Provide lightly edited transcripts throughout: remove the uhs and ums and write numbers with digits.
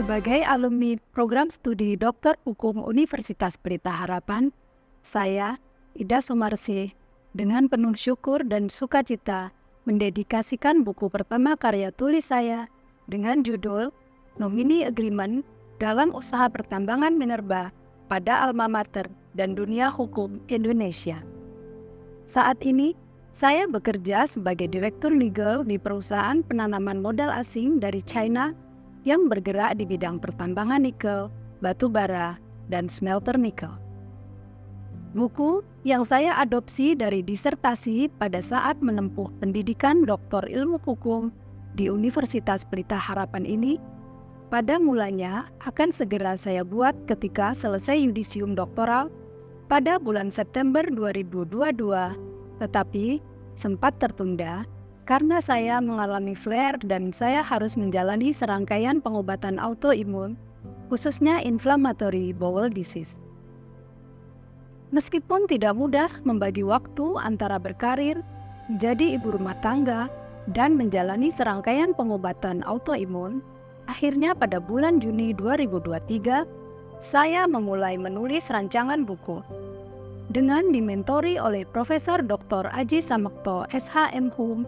Sebagai alumni program studi Doktor Hukum Universitas Pelita Harapan, saya, Ida Sumarsih, dengan penuh syukur dan sukacita mendedikasikan buku pertama karya tulis saya dengan judul Nomini Agreement dalam Usaha Pertambangan Minerba pada Alma Mater dan Dunia Hukum Indonesia. Saat ini, saya bekerja sebagai Direktur Legal di perusahaan penanaman modal asing dari China yang bergerak di bidang pertambangan nikel, batu bara, dan smelter nikel. Buku yang saya adopsi dari disertasi pada saat menempuh pendidikan Doktor Ilmu Hukum di Universitas Pelita Harapan ini, pada mulanya akan segera saya buat ketika selesai yudisium doktoral pada bulan September 2022, tetapi sempat tertunda karena saya mengalami flare dan saya harus menjalani serangkaian pengobatan autoimun, khususnya inflammatory bowel disease. Meskipun tidak mudah membagi waktu antara berkarir, menjadi ibu rumah tangga, dan menjalani serangkaian pengobatan autoimun, akhirnya pada bulan Juni 2023, saya memulai menulis rancangan buku. Dengan dimentori oleh Profesor Dr. Aji Samakto SHM Hum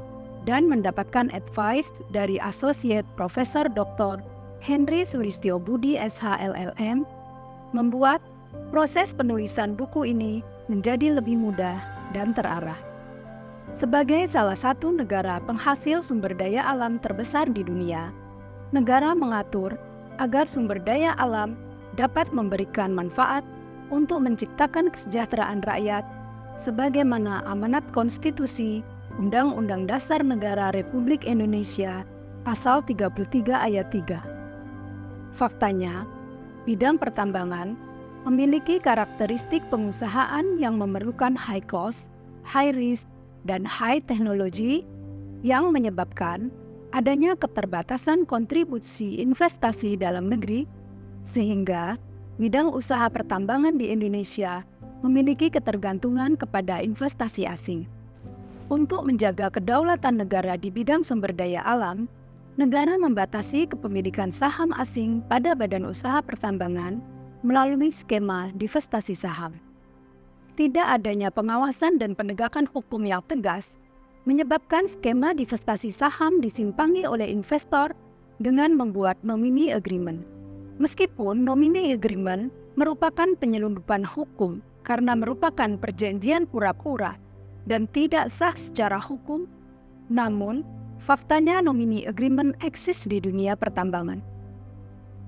dan mendapatkan advice dari Associate Profesor Dr. Henry Suristio Budi SHLLM, membuat proses penulisan buku ini menjadi lebih mudah dan terarah. Sebagai salah satu negara penghasil sumber daya alam terbesar di dunia, negara mengatur agar sumber daya alam dapat memberikan manfaat untuk menciptakan kesejahteraan rakyat sebagaimana amanat konstitusi Undang-Undang Dasar Negara Republik Indonesia Pasal 33 Ayat 3. Faktanya, bidang pertambangan memiliki karakteristik pengusahaan yang memerlukan high cost, high risk, dan high technology yang menyebabkan adanya keterbatasan kontribusi investasi dalam negeri, sehingga bidang usaha pertambangan di Indonesia memiliki ketergantungan kepada investasi asing. Untuk menjaga kedaulatan negara di bidang sumber daya alam, negara membatasi kepemilikan saham asing pada badan usaha pertambangan melalui skema divestasi saham. Tidak adanya pengawasan dan penegakan hukum yang tegas menyebabkan skema divestasi saham disimpangi oleh investor dengan membuat nomini agreement. Meskipun nomini agreement merupakan penyelundupan hukum karena merupakan perjanjian pura-pura dan tidak sah secara hukum, namun faktanya nomini agreement eksis di dunia pertambangan.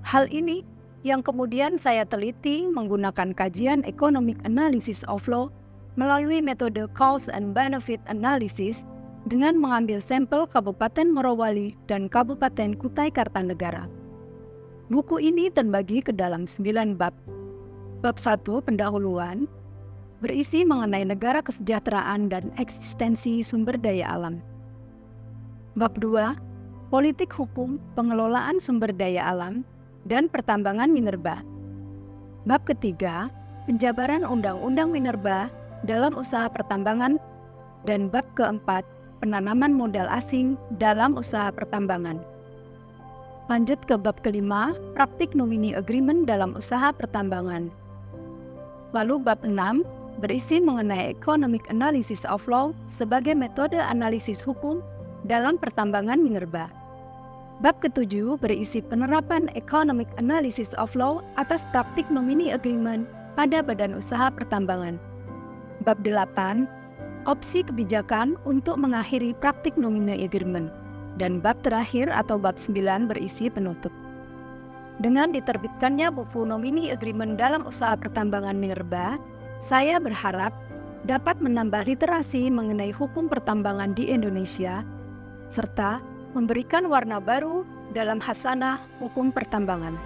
Hal ini yang kemudian saya teliti menggunakan kajian economic analysis of law melalui metode cost and benefit analysis dengan mengambil sampel Kabupaten Morowali dan Kabupaten Kutai Kartanegara. Buku ini terbagi ke dalam 9 bab. Bab 1 pendahuluan berisi mengenai negara kesejahteraan dan eksistensi sumber daya alam. Bab 2, politik hukum pengelolaan sumber daya alam dan pertambangan minerba. Bab ketiga, penjabaran undang-undang minerba dalam usaha pertambangan, dan bab keempat, penanaman modal asing dalam usaha pertambangan. Lanjut ke bab kelima, praktik nomini agreement dalam usaha pertambangan. Lalu bab 6, berisi mengenai economic analysis of law sebagai metode analisis hukum dalam pertambangan minerba. Bab ketujuh berisi penerapan economic analysis of law atas praktik nomini agreement pada badan usaha pertambangan. Bab 8, opsi kebijakan untuk mengakhiri praktik nomini agreement. Dan bab terakhir atau bab 9 berisi penutup. Dengan diterbitkannya buku nomini agreement dalam usaha pertambangan minerba, saya berharap dapat menambah literasi mengenai hukum pertambangan di Indonesia, serta memberikan warna baru dalam khasanah hukum pertambangan.